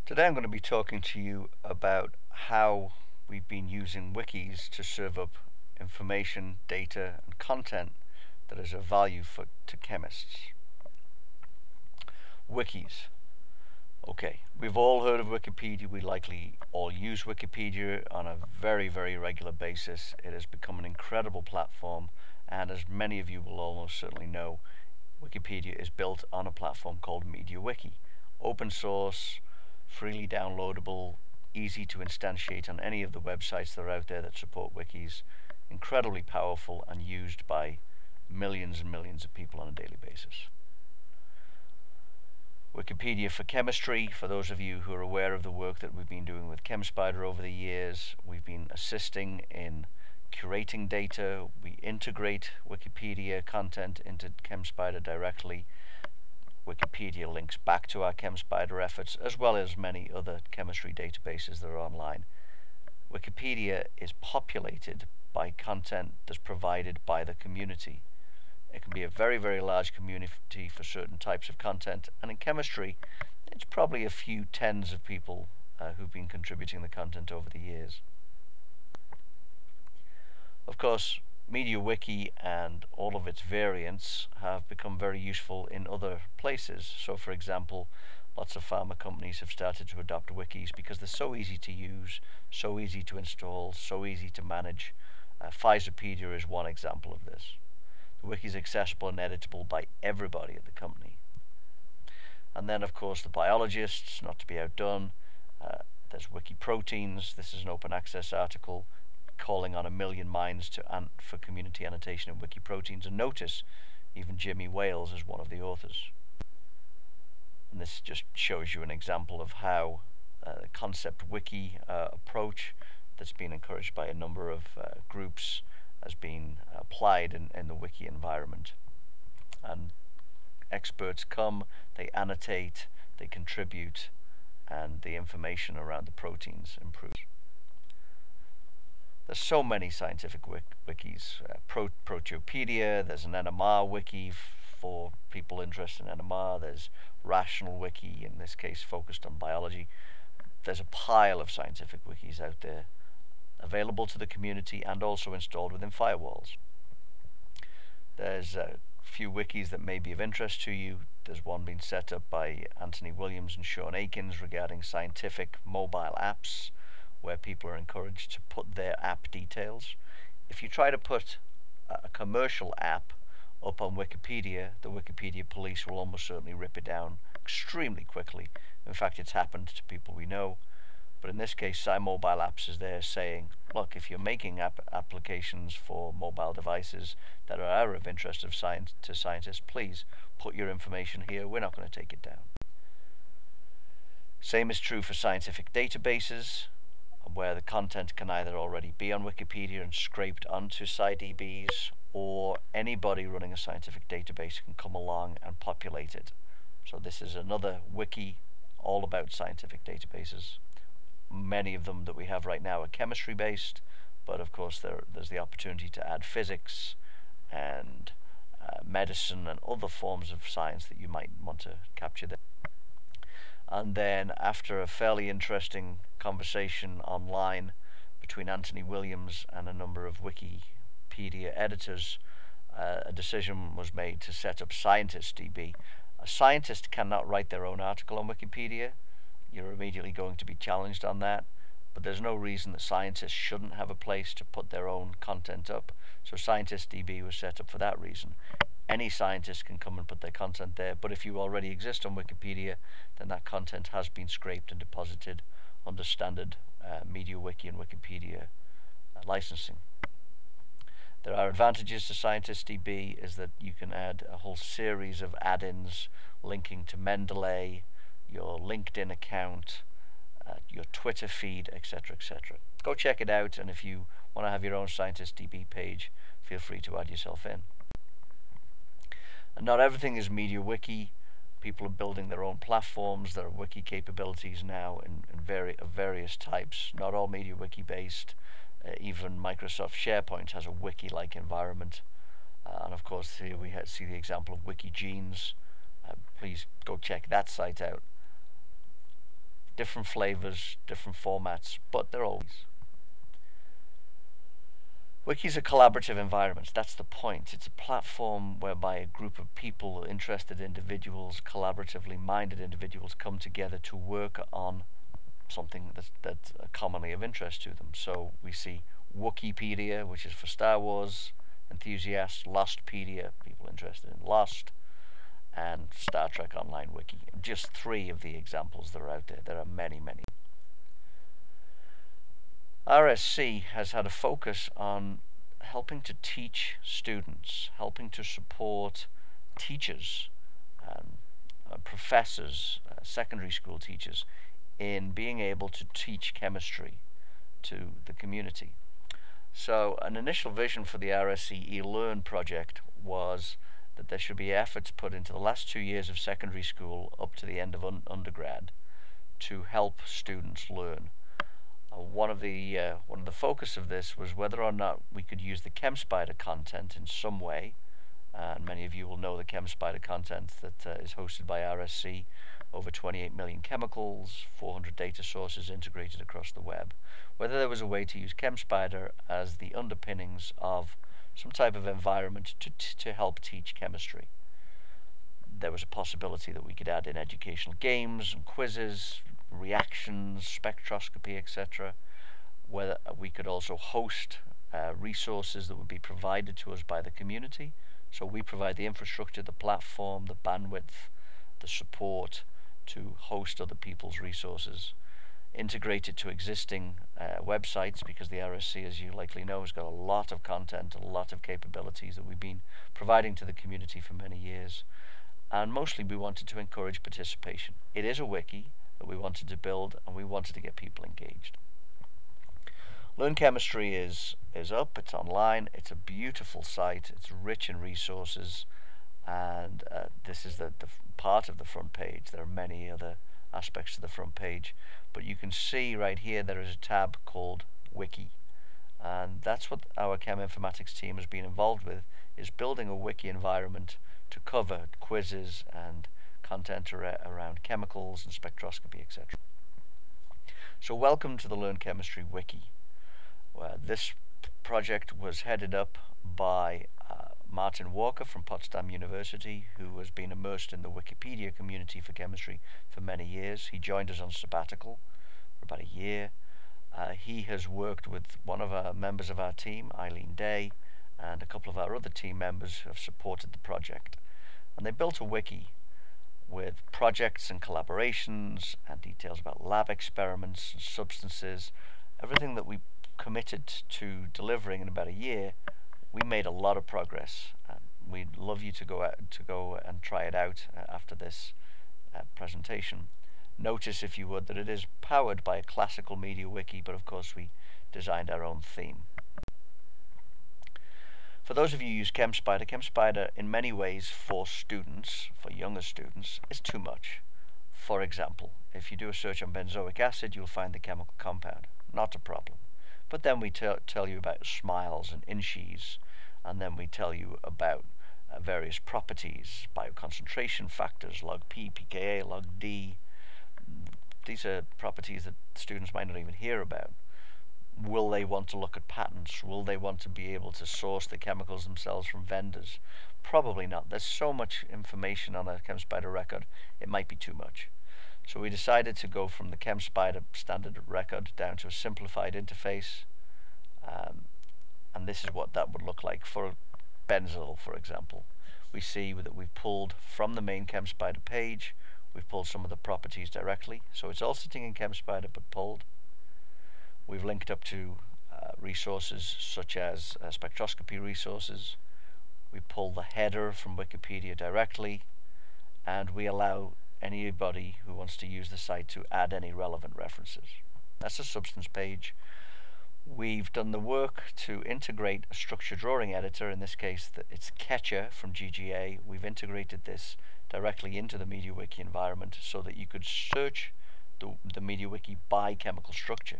Today I'm going to be talking to you about how we've been using wikis to serve up information, data and content that is of value to chemists. Wikis. Okay, we've all heard of Wikipedia. We likely all use Wikipedia on a very, very regular basis. It has become an incredible platform, and as many of you will almost certainly know, Wikipedia is built on a platform called MediaWiki. Open source, freely downloadable, easy to instantiate on any of the websites that are out there that support wikis, incredibly powerful and used by millions and millions of people on a daily basis. Wikipedia for chemistry, for those of you who are aware of the work that we've been doing with ChemSpider over the years, we've been assisting in curating data. We integrate Wikipedia content into ChemSpider directly. Wikipedia links back to our ChemSpider efforts, as well as many other chemistry databases that are online. Wikipedia is populated by content that's provided by the community. It can be a very, very large community for certain types of content, and in chemistry, it's probably a few tens of people who've been contributing the content over the years. Of course, MediaWiki and all of its variants have become very useful in other places. So, for example, lots of pharma companies have started to adopt wikis because they're so easy to use, so easy to install, so easy to manage. Pfizerpedia is one example of this. The wiki is accessible and editable by everybody at the company. And then, of course, the biologists, not to be outdone. There's wiki proteins. This is an open access article calling on 1 million minds for community annotation of wiki proteins. And notice, even Jimmy Wales is one of the authors. And this just shows you an example of how the concept wiki approach that's been encouraged by a number of groups has been applied in the wiki environment. And experts come, they annotate, they contribute, and the information around the proteins improves. There's so many scientific wikis. Proteopedia, there's an NMR wiki for people interested in NMR, there's Rational Wiki, in this case focused on biology. There's a pile of scientific wikis out there available to the community and also installed within firewalls. There's a few wikis that may be of interest to you. There's one being set up by Anthony Williams and Sean Akins regarding scientific mobile apps, where people are encouraged to put their app details. If you try to put a commercial app up on Wikipedia, the Wikipedia police will almost certainly rip it down extremely quickly. In fact, it's happened to people we know. But in this case, SciMobileApps is there saying, look, if you're making applications for mobile devices that are of interest to scientists, please put your information here. We're not going to take it down. Same is true for scientific databases, where the content can either already be on Wikipedia and scraped onto SciDBs, or anybody running a scientific database can come along and populate it. So this is another wiki all about scientific databases. Many of them that we have right now are chemistry based, but of course there's the opportunity to add physics and medicine and other forms of science that you might want to capture there. And then, after a fairly interesting conversation online between Anthony Williams and a number of Wikipedia editors, a decision was made to set up ScientistsDB. A scientist cannot write their own article on Wikipedia. You're immediately going to be challenged on that, but there's no reason that scientists shouldn't have a place to put their own content up. So ScientistsDB was set up for that reason. Any scientist can come and put their content there, but if you already exist on Wikipedia, then that content has been scraped and deposited under standard MediaWiki and Wikipedia licensing. There are advantages to ScientistsDB, is that you can add a whole series of add-ins linking to Mendeley, your LinkedIn account, your Twitter feed, etc., etc. Go check it out, and if you want to have your own ScientistsDB page, feel free to add yourself in. And not everything is MediaWiki. People are building their own platforms. There are wiki capabilities now of various types. Not all MediaWiki based. Even Microsoft SharePoint has a wiki-like environment. And of course, here we see the example of WikiGenes. Please go check that site out. different flavors, different formats, but they're always. Wikis are collaborative environments. That's the point. It's a platform whereby a group of people, interested individuals, collaboratively minded individuals come together to work on something that's commonly of interest to them. So we see Wikipedia, which is for Star Wars enthusiasts, Lostpedia, people interested in Lost, and Star Trek Online Wiki. Just 3 of the examples that are out there. There are many, many. RSC has had a focus on helping to teach students, helping to support teachers, professors, secondary school teachers in being able to teach chemistry to the community. So an initial vision for the RSC eLearn project was that there should be efforts put into the last 2 years of secondary school up to the end of undergrad to help students learn. One of the focus of this was whether or not we could use the ChemSpider content in some way, and many of you will know the ChemSpider content that is hosted by RSC, over 28 million chemicals, 400 data sources integrated across the web, whether there was a way to use ChemSpider as the underpinnings of some type of environment to help teach chemistry. There was a possibility that we could add in educational games and quizzes, reactions, spectroscopy, etc. Whether we could also host resources that would be provided to us by the community. So we provide the infrastructure, the platform, the bandwidth, the support to host other people's resources. Integrate it to existing websites, because the RSC, as you likely know, has got a lot of content, a lot of capabilities that we've been providing to the community for many years. And mostly we wanted to encourage participation. It is a wiki that we wanted to build, and we wanted to get people engaged. Learn Chemistry is up, it's online, it's a beautiful site, it's rich in resources, and this is the part of the front page. There are many other aspects to the front page, but you can see right here there is a tab called Wiki, and that's what our Chem Informatics team has been involved with, is building a wiki environment to cover quizzes and content around chemicals and spectroscopy, etc. So welcome to the Learn Chemistry Wiki. This project was headed up by Martin Walker from Potsdam University, who has been immersed in the Wikipedia community for chemistry for many years. He joined us on sabbatical for about a year. He has worked with one of our members of our team, Eileen Day, and a couple of our other team members who have supported the project. And they built a wiki with projects and collaborations and details about lab experiments and substances, everything that we committed to delivering in about a year. We made a lot of progress, and we'd love you to go and try it out after this presentation. Notice, if you would, that it is powered by a classical MediaWiki, but of course we designed our own theme. For those of you who use ChemSpider, ChemSpider in many ways for students, for younger students, is too much. For example, if you do a search on benzoic acid, you'll find the chemical compound. Not a problem. But then we tell you about smiles and inches, and then we tell you about various properties, bioconcentration factors, log P, pKa, log D. These are properties that students might not even hear about. Will they want to look at patents? Will they want to be able to source the chemicals themselves from vendors? Probably not. There's so much information on a ChemSpider record, it might be too much. So we decided to go from the ChemSpider standard record down to a simplified interface, and this is what that would look like for benzyl, for example. We see that we've pulled from the main ChemSpider page, we've pulled some of the properties directly, so it's all sitting in ChemSpider but pulled. We've linked up to resources such as spectroscopy resources. We pull the header from Wikipedia directly, and we allow anybody who wants to use the site to add any relevant references. That's a substance page. We've done the work to integrate a structure drawing editor. In this case, it's Ketcher from GGA. We've integrated this directly into the MediaWiki environment so that you could search the MediaWiki by chemical structure.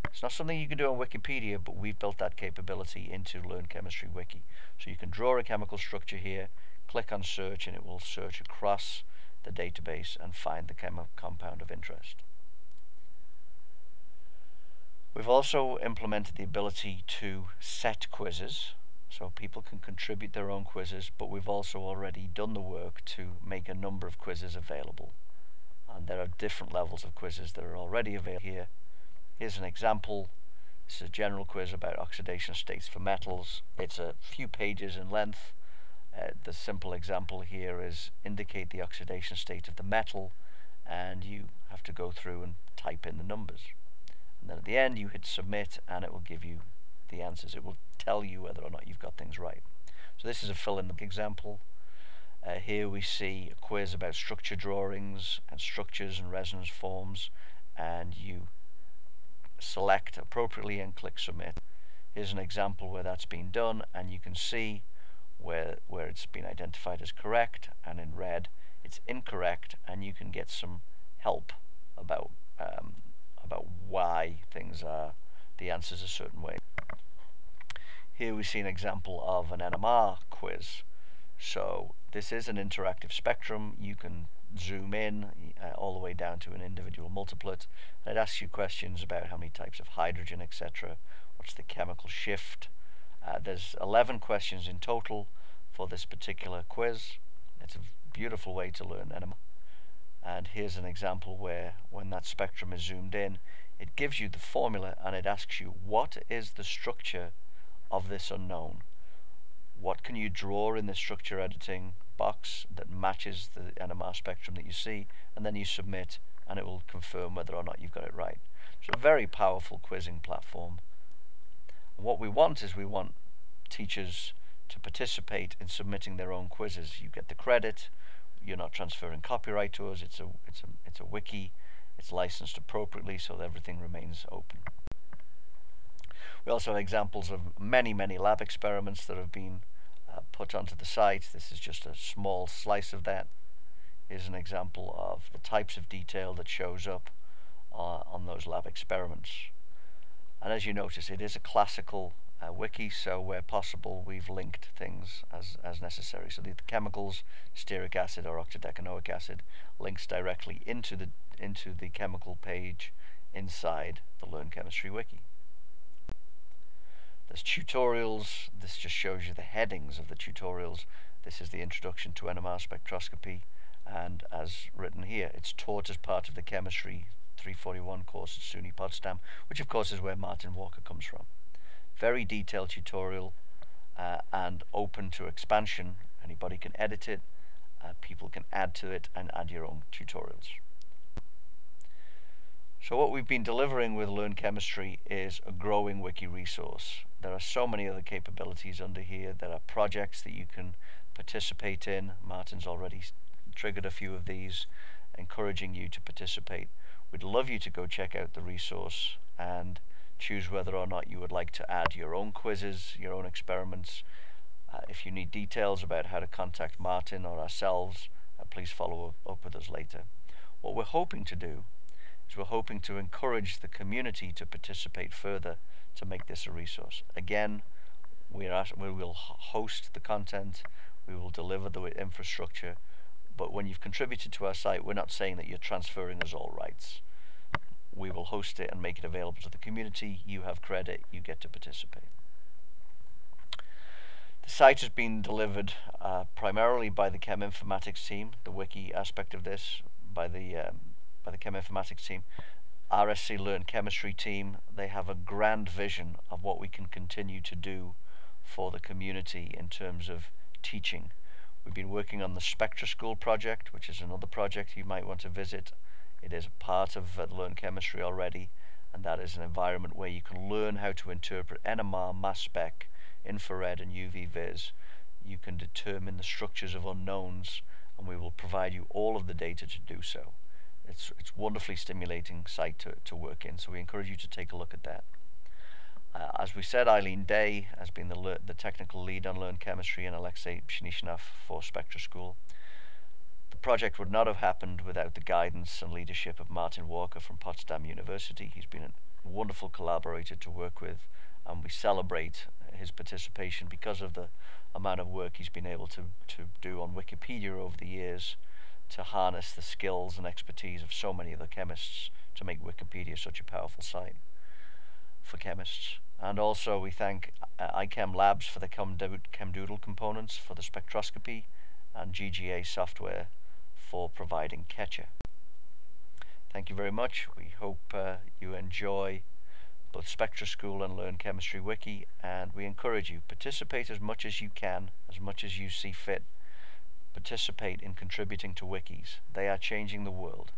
It's not something you can do on Wikipedia, but we've built that capability into Learn Chemistry Wiki. So you can draw a chemical structure here, click on search, and it will search across the database and find the chemical compound of interest. We've also implemented the ability to set quizzes, so people can contribute their own quizzes, but we've also already done the work to make a number of quizzes available. And there are different levels of quizzes that are already available here. Here's an example. This is a general quiz about oxidation states for metals. It's a few pages in length. The simple example here is indicate the oxidation state of the metal, and you have to go through and type in the numbers. And then at the end you hit submit and it will give you the answers. It will tell you whether or not you've got things right. So this is a fill in the example. Here we see a quiz about structure drawings and structures and resonance forms, and you select appropriately and click submit. Here's an example where that's been done, and you can see where it's been identified as correct, and in red it's incorrect, and you can get some help about why the answers a certain way. Here we see an example of an NMR quiz. So this is an interactive spectrum. You can zoom in all the way down to an individual multiplet, and it asks you questions about how many types of hydrogen, etc. What's the chemical shift? There's 11 questions in total for this particular quiz. It's a beautiful way to learn NMR. And here's an example where when that spectrum is zoomed in, it gives you the formula and it asks you, what is the structure of this unknown? What can you draw in the structure editing box that matches the NMR spectrum that you see? And then you submit and it will confirm whether or not you've got it right. So a very powerful quizzing platform. And what we want is we want teachers to participate in submitting their own quizzes. You get the credit. You're not transferring copyright to us. It's a wiki. It's licensed appropriately, so that everything remains open. We also have examples of many lab experiments that have been put onto the site. This is just a small slice of that. Here's an example of the types of detail that shows up on those lab experiments. And as you notice, it is a classical wiki, so where possible we've linked things as necessary. So the chemicals, stearic acid or octadecanoic acid, links directly into the chemical page inside the Learn Chemistry wiki. There's tutorials. This just shows you the headings of the tutorials. This is the introduction to NMR spectroscopy, and as written here, it's taught as part of the Chemistry 341 course at SUNY Potsdam, which of course is where Martin Walker comes from. Very detailed tutorial and open to expansion. Anybody can edit it, people can add to it and add your own tutorials. So what we've been delivering with Learn Chemistry is a growing wiki resource. There are so many other capabilities under here. There are projects that you can participate in. Martin's already triggered a few of these, encouraging you to participate. We'd love you to go check out the resource and choose whether or not you would like to add your own quizzes, your own experiments. If you need details about how to contact Martin or ourselves, please follow up with us later. What we're hoping to do is we're hoping to encourage the community to participate further to make this a resource. Again, we will host the content, we will deliver the infrastructure, but when you've contributed to our site, we're not saying that you're transferring us all rights. We will host it and make it available to the community. You have credit, you get to participate. The site has been delivered primarily by the cheminformatics team, the wiki aspect of this, by the cheminformatics team. RSC Learn Chemistry team, they have a grand vision of what we can continue to do for the community in terms of teaching. We've been working on the Spectra School project, which is another project you might want to visit. It is a part of Learn Chemistry already, and that is an environment where you can learn how to interpret NMR, mass spec, infrared and UV vis. You can determine the structures of unknowns, and we will provide you all of the data to do so. It's wonderfully stimulating site to work in, so we encourage you to take a look at that. As we said, Eileen Day has been the technical lead on Learn Chemistry, and Alexei Pshinishnov for Spectra School. The project would not have happened without the guidance and leadership of Martin Walker from Potsdam University. He's been a wonderful collaborator to work with, and we celebrate his participation because of the amount of work he's been able to do on Wikipedia over the years. to harness the skills and expertise of so many other chemists to make Wikipedia such a powerful site for chemists. And also we thank iChem Labs for the ChemDoodle components for the spectroscopy, and GGA Software for providing Catcher. Thank you very much. We hope you enjoy both Spectra School and Learn Chemistry Wiki, and we encourage you, participate as much as you can, as much as you see fit. Participate in contributing to wikis. They are changing the world.